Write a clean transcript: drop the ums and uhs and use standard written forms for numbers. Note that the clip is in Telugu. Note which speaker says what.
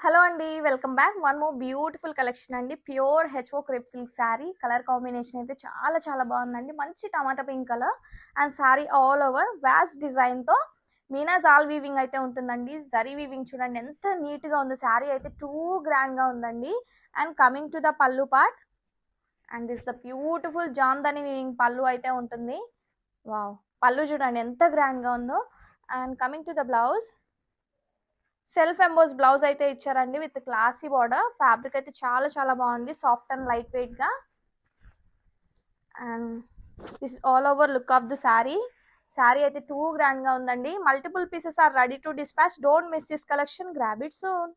Speaker 1: హలో అండి, welcome back. One more beautiful collection అండి. ప్యూర్ హెచ్ఓ crepe silk sari. Colour combination అయితే చాలా చాలా బాగుందండి. మంచి టమాటా pink colour and sari all over వ్యాస్ డిజైన్తో మీనా జాల్ వీవింగ్ అయితే ఉంటుందండి. జరీ వీవింగ్ చూడండి ఎంత నీట్గా ఉందో. శారీ అయితే టూ గ్రాండ్గా ఉందండి. అండ్ కమింగ్ టు ద పల్లు part, and this the beautiful Jamdani weaving పల్లు అయితే ఉంటుంది. వావ్, పల్లు చూడండి ఎంత గ్రాండ్గా ఉందో. And coming to the blouse, self emboss blouse అయితే ఇచ్చారండి విత్ క్లాసీ బార్డర్. ఫ్యాబ్రిక్ అయితే చాలా చాలా బాగుంది, సాఫ్ట్ అండ్ లైట్ వెయిట్ గా. And this all over look of the sari. Sari అయితే టూ గ్రాండ్ గా ఉందండి. Multiple pieces are ready to dispatch. Don't miss this collection, grab it soon.